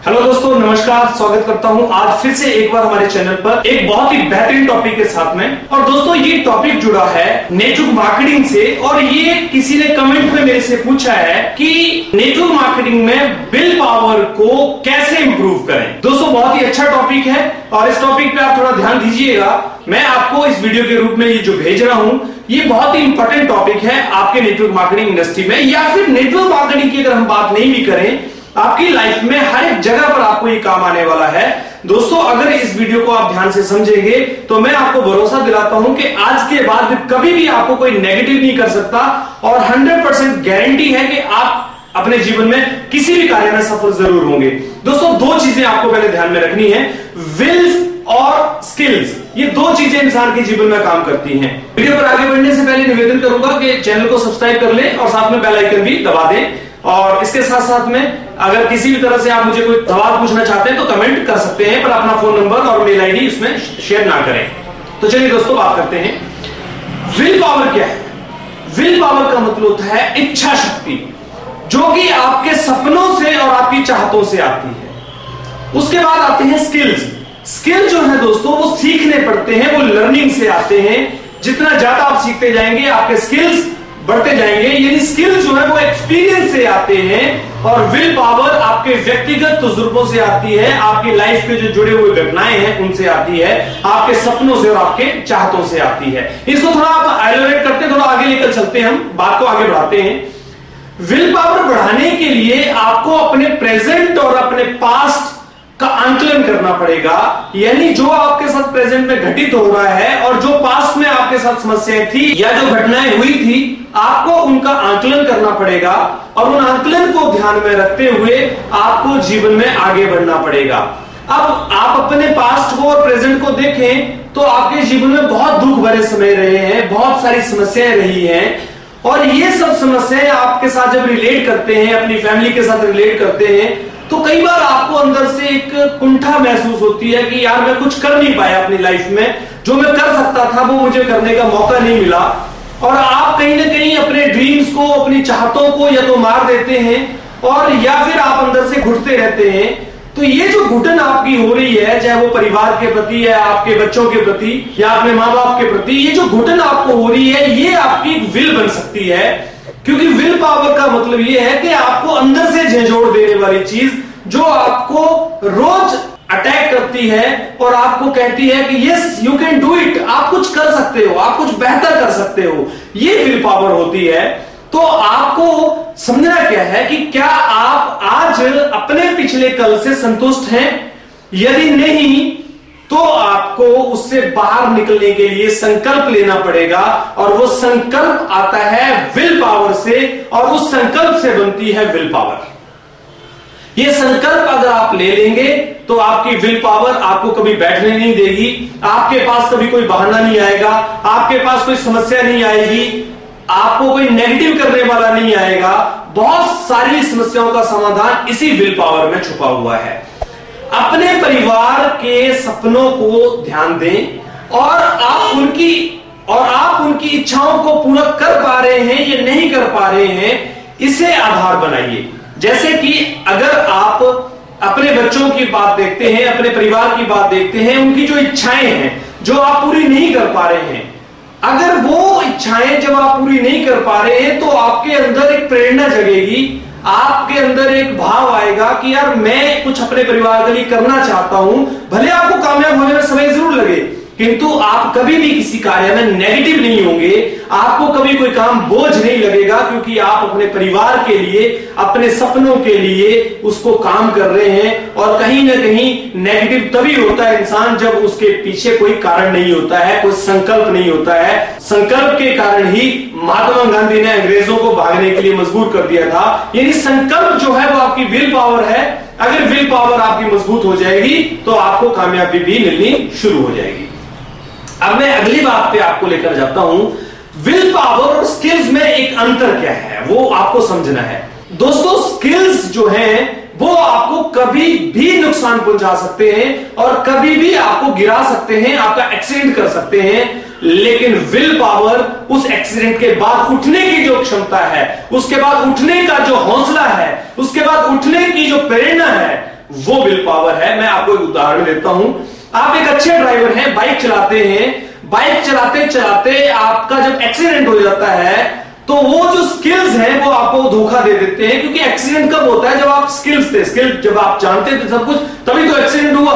Hello दोस्तों, नमस्कार। स्वागत करता हूं आज फिर से एक बार हमारे चैनल पर एक बहुत ही बेहतरीन टॉपिक के साथ में। और दोस्तों ये टॉपिक जुड़ा है नेटवर्क मार्केटिंग से, और ये किसी ने कमेंट में मेरे से पूछा है कि नेटवर्क मार्केटिंग में विल पावर को कैसे इंप्रूव करें। दोस्तों बहुत ही अच्छा टॉपिक है और इस टॉपिक पे आप थोड़ा ध्यान दीजिएगा। मैं आपको इस वीडियो के रूप में ये जो भेज रहा हूं, ये बहुत ही इंपॉर्टेंट टॉपिक है आपके नेटवर्क मार्केटिंग इंडस्ट्री में, या फिर नेटवर्क मार्केटिंग की अगर हम बात नहीं भी करें, आपकी लाइफ में हर एक जगह पर आपको ये काम आने वाला है। दोस्तों अगर इस वीडियो को आप ध्यान से समझेंगे तो मैं आपको भरोसा दिलाता हूं कि आज के बाद कभी भी आपको कोई नेगेटिव नहीं कर सकता, और 100% गारंटी है कि आप अपने जीवन में किसी भी कार्य में सफल जरूर होंगे। दोस्तों दो चीजें आपको पहले ध्यान में रखनी है, विल्स और स्किल्स। ये दो चीजें इंसान के जीवन में काम करती हैं। वीडियो पर आगे बढ़ने से पहले निवेदन करूंगा कि चैनल को सब्सक्राइब कर लें और साथ में बेल आइकन भी दबा दें। और इसके साथ साथ में अगर किसी भी तरह से आप मुझे कोई सवाल पूछना चाहते हैं तो कमेंट कर सकते हैं, पर अपना फोन नंबर और मेल आईडी उसमें शेयर ना करें। तो चलिए दोस्तों बात करते हैं विल पावर क्या है। विल पावर का मतलब होता है इच्छा शक्ति, जो कि आपके सपनों से और आपकी चाहतों से आती है। उसके बाद आते हैं स्किल्स। स्किल जो है दोस्तों वो सीखने पड़ते हैं, वो लर्निंग से आते हैं। जितना ज्यादा आप सीखते जाएंगे आपके स्किल्स बढ़ते जाएंगे। यानी स्किल जो है वो एक्सपीरियंस से आते हैं, और विल पावर आपके व्यक्तिगत तजुर्बों से आती है, आपकी लाइफ के जो जुड़े हुए घटनाएं हैं उनसे आती है, आपके सपनों से और आपके चाहतों से आती है। इसको थोड़ा आप एलोरेट करते, थोड़ा आगे लेकर चलते हैं, हम बात को आगे बढ़ाते हैं। विल पावर बढ़ाने के लिए आपको अपने प्रेजेंट और अपने पास्ट का आंकलन करना पड़ेगा। यानी जो आपके साथ प्रेजेंट में घटित हो रहा है और जो पास्ट में आपके साथ समस्याएं थी या जो घटनाएं हुई थी, आपको उनका आंकलन करना पड़ेगा, और उन आंकलन को ध्यान में रखते हुए आपको जीवन में आगे बढ़ना पड़ेगा। अब आप अपने पास्ट को और प्रेजेंट को देखें तो आपके जीवन में बहुत दुख भरे समय रहे हैं, बहुत सारी समस्याएं रही हैं, और ये सब समस्याएं आपके साथ जब रिलेट करते हैं, अपनी फैमिली के साथ रिलेट करते हैं, तो कई बार आपको अंदर से एक कुंठा महसूस होती है कि यार मैं कुछ कर नहीं पाया अपनी लाइफ में, जो मैं कर सकता था वो मुझे करने का मौका नहीं मिला। और आप कहीं ना कहीं अपने ड्रीम्स को, अपनी चाहतों को या तो मार देते हैं, और या फिर आप अंदर से घुटते रहते हैं। तो ये जो घुटन आपकी हो रही है, चाहे वो परिवार के प्रति या आपके बच्चों के प्रति या अपने माँ बाप के प्रति, ये जो घुटन आपको हो रही है, ये आपकी विल बन सकती है। क्योंकि विल पावर का मतलब ये है कि आपको अंदर से झंझोड़ देने वाली चीज जो आपको रोज अटैक करती है और आपको कहती है कि yes you can do it, आप कुछ कर सकते हो, आप कुछ बेहतर कर सकते हो, ये विल पावर होती है। तो आपको समझना क्या है कि क्या आप आज अपने पिछले कल से संतुष्ट हैं? यदि नहीं तो आपको उससे बाहर निकलने के लिए संकल्प लेना पड़ेगा, और वो संकल्प आता है विल पावर से, और उस संकल्प से बनती है विल पावर। ये संकल्प अगर आप ले लेंगे तो आपकी विल पावर आपको कभी बैठने नहीं देगी, आपके पास कभी कोई बहाना नहीं आएगा, आपके पास कोई समस्या नहीं आएगी, आपको कोई नेगेटिव करने वाला नहीं आएगा। बहुत सारी समस्याओं का समाधान इसी विल पावर में छुपा हुआ है। अपने परिवार के सपनों को ध्यान दें, और आप उनकी इच्छाओं को पूरा कर पा रहे हैं या नहीं कर पा रहे हैं, इसे आधार बनाइए। जैसे कि अगर आप अपने बच्चों की बात देखते हैं, अपने परिवार की बात देखते हैं, उनकी जो इच्छाएं हैं जो आप पूरी नहीं कर पा रहे हैं, अगर वो इच्छाएं जब आप पूरी नहीं कर पा रहे हैं तो आपके अंदर एक प्रेरणा जगेगी, आपके अंदर एक भाव आएगा कि यार मैं कुछ अपने परिवार के लिए करना चाहता हूं। भले आपको कामयाब होने में समय जरूर लगे, किंतु आप कभी भी किसी कार्य में नेगेटिव नहीं होंगे, आपको कभी कोई काम बोझ नहीं लगेगा, क्योंकि आप अपने परिवार के लिए, अपने सपनों के लिए उसको काम कर रहे हैं। और कहीं ना कहीं नेगेटिव तभी होता है इंसान जब उसके पीछे कोई कारण नहीं होता है, कोई संकल्प नहीं होता है। संकल्प के कारण ही महात्मा गांधी ने अंग्रेजों को भागने के लिए मजबूर कर दिया था। यानी संकल्प जो है वो आपकी विल पावर है। अगर विल पावर आपकी मजबूत हो जाएगी तो आपको कामयाबी भी मिलनी शुरू हो जाएगी। अब मैं अगली बात पे आपको लेकर जाता हूं। विल पावर और स्किल्स में एक अंतर क्या है वो आपको समझना है। दोस्तों स्किल्स जो हैं वो आपको कभी भी नुकसान पहुंचा सकते हैं और कभी भी आपको गिरा सकते हैं, आपका एक्सीडेंट कर सकते हैं। लेकिन विल पावर उस एक्सीडेंट के बाद उठने की जो क्षमता है, उसके बाद उठने का जो हौसला है, उसके बाद उठने की जो प्रेरणा है, वो विल पावर है। मैं आपको एक उदाहरण देता हूं। आप एक अच्छे ड्राइवर हैं, बाइक चलाते हैं, बाइक चलाते चलाते आपका जब एक्सीडेंट हो जाता है तो वो जो स्किल्स हैं वो आपको धोखा दे देते हैं, क्योंकि एक्सीडेंट कब होता है? जब आप स्किल जब आप जानते थे सब कुछ, तभी तो एक्सीडेंट हुआ।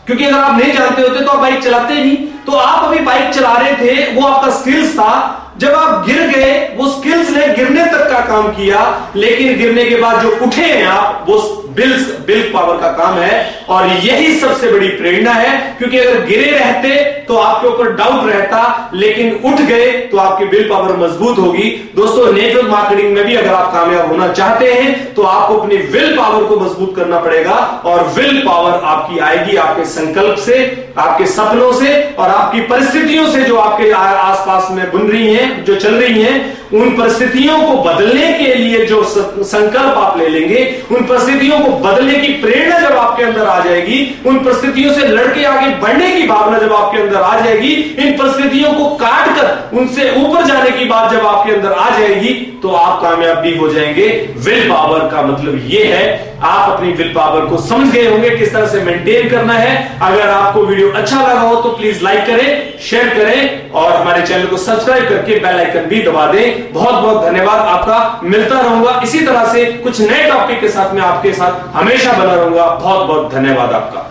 क्योंकि अगर आप नहीं जानते होते तो आप बाइक चलाते नहीं। तो आप अभी बाइक चला रहे थे, वो आपका स्किल्स था। जब आप गिर गए, वो स्किल्स ने गिरने तक का काम किया, लेकिन गिरने के बाद जो उठे हैं आप, वो बिल पावर का काम है। और यही सबसे बड़ी प्रेरणा है, क्योंकि अगर गिरे रहते तो आपके ऊपर डाउट रहता, लेकिन उठ गए तो आपकी बिल पावर मजबूत होगी। दोस्तों, नेटवर्क मार्केटिंग में भी अगर आप कामयाब होना चाहते हैं तो आपको अपनी विल पावर को मजबूत करना पड़ेगा। और विल पावर आपकी आएगी आपके संकल्प से, आपके सपनों से और आपकी परिस्थितियों से जो आपके आसपास में बन रही हैं, जो चल रही हैं। उन परिस्थितियों को बदलने के लिए जो संकल्प आप ले लेंगे, उन परिस्थितियों को बदलने की प्रेरणा जब आपके अंदर आ जाएगी, उन परिस्थितियों से लड़के आगे बढ़ने की भावना जब आपके अंदर आ जाएगी, इन परिस्थितियों को काट कर उनसे ऊपर जाने की बात जब आपके अंदर आ जाएगी, तो आप कामयाब भी हो जाएंगे। विल पावर का मतलब यह है, आप अपनी विल पावर को समझ गए होंगे किस तरह से मेंटेन करना है। अगर आपको वीडियो अच्छा लगा हो तो प्लीज लाइक करें, शेयर करें और हमारे चैनल को सब्सक्राइब करके बेल आइकन भी दबा दें। बहुत बहुत धन्यवाद आपका। मिलता रहूंगा इसी तरह से कुछ नए टॉपिक के साथ, मैं आपके साथ हमेशा बना रहूंगा। बहुत बहुत धन्यवाद आपका।